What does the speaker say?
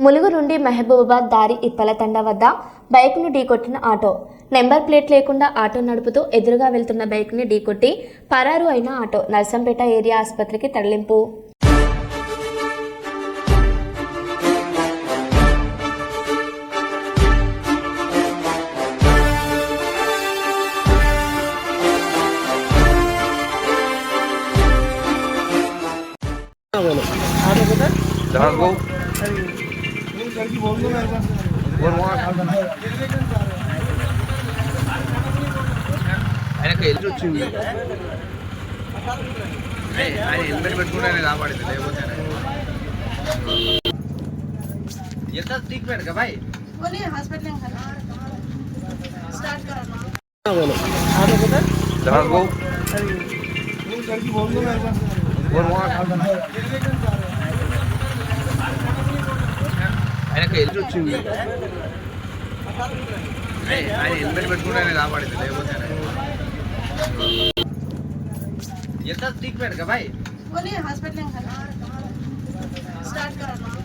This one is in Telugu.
ములుగు నుండి మహబూబాబాద్ దారి ఇప్పలతండ వద్ద బైక్ను ఢీకొట్టిన ఆటో. నెంబర్ ప్లేట్ లేకుండా ఆటో నడుపుతూ ఎదురుగా వెళ్తున్న బైక్ని ఢీకొట్టి పరారు అయిన ఆటో నర్సంపేట ఏరియా ఆసుపత్రికి తరలింపు. ఆయనకు ఎల్లు వచ్చింది. ఆయన హెల్మెట్ పెట్టుకుంటే కాపాడింది, లేకపోతే ఎంత ట్రీట్మెంట్ का भाई हॉस्पिटल स्टार्ट करो ఆయనకు ఎల్లు వచ్చింది. ఆయన హెల్మెట్ పెట్టుకుంటే కాపాడింది, లేకపోతే ఎంత ట్రీట్మెంట్ का भाई हॉस्पिटल स्टार्ट करो